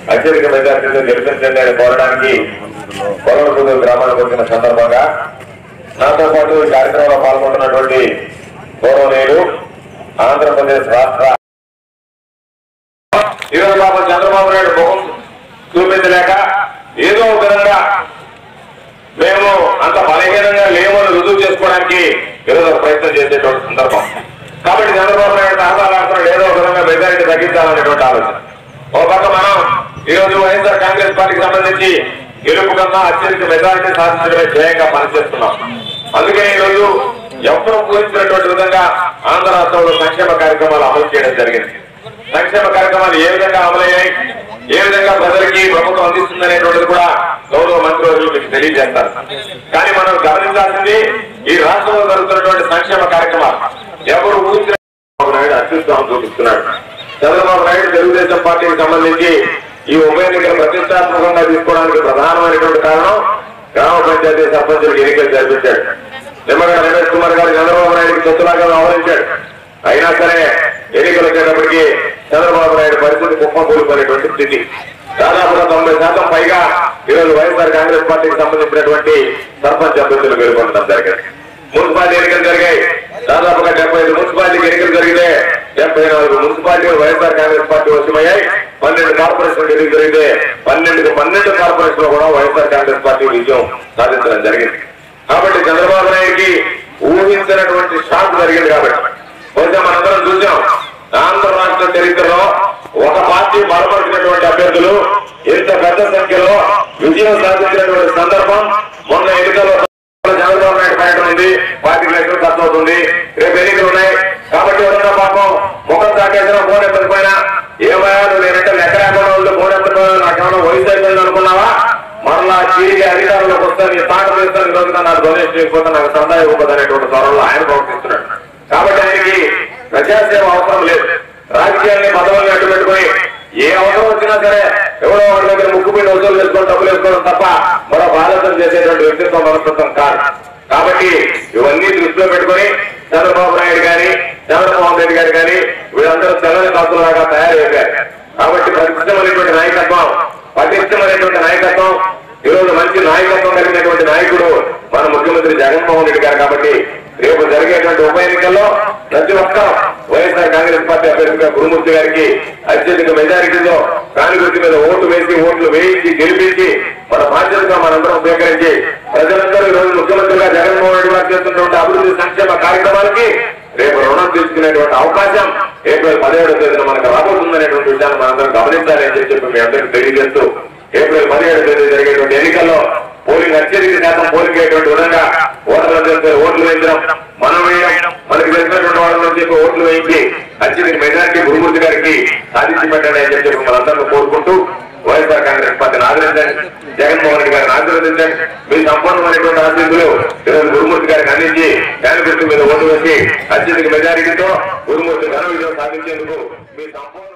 అత్యధిక మెజార్టీతో గెలిపించండి అని కోరడానికి కొలవకూరు గ్రామానికి వచ్చిన సందర్భంగా నాతో పాటు ఈ కార్యక్రమంలో పాల్గొంటున్నటువంటి గౌరవనీయులు ఆంధ్రప్రదేశ్ రాష్ట్ర ఈరోజు పాపం చంద్రబాబు నాయుడు ముఖం చూపించలేక ఏదో ఒక విధంగా మేము అంత బలహీనంగా లేమని రుజువు చేసుకోవడానికి ఈరోజు ప్రయత్నం చేసేటువంటి సందర్భం. కాబట్టి చంద్రబాబు నాయుడు సహకారాడుతున్నాడు ఏదో ఒక విధంగా మెజారిటీ తగ్గించాలనేటువంటి ఆలోచన. ఒక పక్క మనం ఈరోజు వైఎస్ఆర్ కాంగ్రెస్ పార్టీకి సంబంధించి గెలుపు కన్నా అత్యధిక మెజారిటీ సాధించడమే ధ్యేయంగా పనిచేస్తున్నాం. అందుకే ఈరోజు ఎవరు ఊహించినటువంటి విధంగా ఆంధ్ర రాష్ట్రంలో సంక్షేమ కార్యక్రమాలు అమలు చేయడం జరిగింది. సంక్షేమ కార్యక్రమాలు ఏ విధంగా అమలయ్యాయి, ఏ విధంగా ప్రజలకి ప్రభుత్వం అందిస్తుందనేటువంటిది కూడా గౌరవ మంత్రులు మీకు తెలియజేస్తారు. కానీ మనం గమనించాల్సింది ఈ రాష్ట్రంలో జరుగుతున్నటువంటి సంక్షేమ కార్యక్రమాలు ఎవరు ఊహించిన నాయుడు అత్యుత్సాహం చూపిస్తున్నాడు. చంద్రబాబు నాయుడు తెలుగుదేశం పార్టీకి సంబంధించి ఈ ఉప ఎన్నికలు ప్రతిష్టాత్మకంగా తీసుకోవడానికి ప్రధానమైనటువంటి కారణం గ్రామ పంచాయతీ సర్పంచులకు ఎన్నికలు జరిపించాడు. నిమ్మగడ్డ రమేష్ కుమార్ గారు చంద్రబాబు నాయుడికి తొత్తులాగా వ్యవహరించాడు. అయినా సరే ఎన్నికలు వచ్చేటప్పటికి చంద్రబాబు నాయుడు పరిస్థితి కుప్పకూలిపోయినటువంటి స్థితి. దాదాపుగా 90% పైగా ఈరోజు వైఎస్ఆర్ కాంగ్రెస్ పార్టీకి సంబంధించినటువంటి సర్పంచ్ అభ్యర్థులు గెలుపొందడం జరిగింది. మున్సిపాలిటీ ఎన్నికలు జరిగాయి. దాదాపుగా 75 మున్సిపాలిటీకి ఎన్నికలు జరిగితే 74 మున్సిపాలిటీలు వైఎస్ఆర్ కాంగ్రెస్ పార్టీ వశమయ్యాయి. 12 కార్పొరేషన్ ఎన్నికలు జరిగితే 12 కార్పొరేషన్ లో కూడా వైఎస్ఆర్ కాంగ్రెస్ పార్టీ విజయం సాధించడం జరిగింది. కాబట్టి చంద్రబాబు నాయుడికి ఊహించినటువంటి షాక్ జరిగింది. కాబట్టి కొంచెం మనందరం చూసాం ఆంధ్ర రాష్ట్ర చరిత్రలో ఒక పార్టీ బలపరిచినటువంటి అభ్యర్థులు ఇంత పెద్ద సంఖ్యలో విజయం సాధించినటువంటి సందర్భం మొన్న ఎన్నికల్లో చంద్రబాబు నాయుడు పర్యటన ఉంది. 40 లక్షలు ఖర్చు అవుతుంది. రేపు ఎన్నికలు ఉన్నాయి కాబట్టి ఎవరన్నా పాపం ముఖం తాకేసిన ఫోన్ ఎత్తకపోయినా ఏమయ్యా నువ్వు నేనంటే లెక్క లేకుండా వాళ్ళు ఫోన్ ఎత్తకపోయినా నాకేమన్నా వయసు అయిపోయింది అనుకున్నావా, మరలా తిరిగి అధికారంలోకి వస్తాను నీ తాట వేస్తాను ఈ రోజున నాకు డొనేషన్ చేయకపోతే నాకు సరదా ఇవ్వదు అనేటువంటి త్వరలో ఆయన ప్రవర్తిస్తున్నాడు. కాబట్టి ఆయనకి ప్రజాసేవ అవసరం లేదు. రాజకీయాన్ని పదవుల్ని అడ్డు పెట్టుకుని ఏ అవసరం వచ్చినా సరే ఎవరో ఒకరి దగ్గర ముక్కుపోయిన వసూలు చేసుకొని డబ్బులు వేసుకోవడం తప్ప మరో ఆలోచన చేసేటువంటి వ్యక్తిత్వం మనస్తత్వం కాదు. కాబట్టి ఇవన్నీ దృష్టిలో పెట్టుకుని చంద్రబాబు నాయుడు గాని చంద్రమోహన్ రెడ్డి గారు కానీ వీళ్ళందరూ తెల్లని కాసులాగా తయారయ్యారు. కాబట్టి పటిష్టమైనటువంటి నాయకత్వం ఈరోజు మంచి నాయకత్వం కలిగినటువంటి నాయకుడు మన ముఖ్యమంత్రి జగన్మోహన్ రెడ్డి గారు. కాబట్టి రేపు జరిగేటువంటి ఉప ఎన్నికల్లో ప్రతి ఒక్క వైఎస్ఆర్ కాంగ్రెస్ పార్టీ అభ్యర్థిగా గురుమూర్తి గారికి అత్యధిక మెజారిటీలో కాంగ్రెస్ మీద ఓట్లు వేయించి గెలిపించి మన బాధ్యతగా మనందరం స్వీకరించి ప్రజలందరూ ఈరోజు ముఖ్యమంత్రిగా జగన్మోహన్ రెడ్డి గారు చేస్తున్నటువంటి అభివృద్ధి సంక్షేమ కార్యక్రమాలకి రేపు రుణం తీసుకునేటువంటి అవకాశం ఏప్రిల్ 17వ తేదీన మనకు రాబోతుందనేటువంటి విషయాన్ని మనందరం గమనించాలని చెప్పి మీ అందరికీ తెలియజేస్తూ ఏప్రిల్ 17వ తేదీ జరిగేటువంటి ఎన్నికల్లో పోలింగ్ అత్యధిక శాతం పోలికేటువంటి విధంగా ఓట్లు వేయించడం, మనం వేయడం, మనకి తెలిసినటువంటి వాళ్ళ నుంచి ఓట్లు వేయించి అత్యధిక మెజారిటీ గురుమూర్తి గారికి సాధించి పెట్టండి అని చెప్పి మనందరూ కోరుకుంటూ వైఎస్ఆర్ కాంగ్రెస్ పార్టీని ఆదరించండి, జగన్మోహన్ రెడ్డి గారిని ఆశీర్వదించండి. మీ సంపూర్ణమైనటువంటి ఆశీస్సులు ఈరోజు గురుమూర్తి గారికి అందించి కాంగ్రెస్ మీద ఓటు వేసి అత్యధిక మెజారిటీతో గురుమూర్తి ఘన విజయం సాధించేందుకు మీ సంపూర్ణ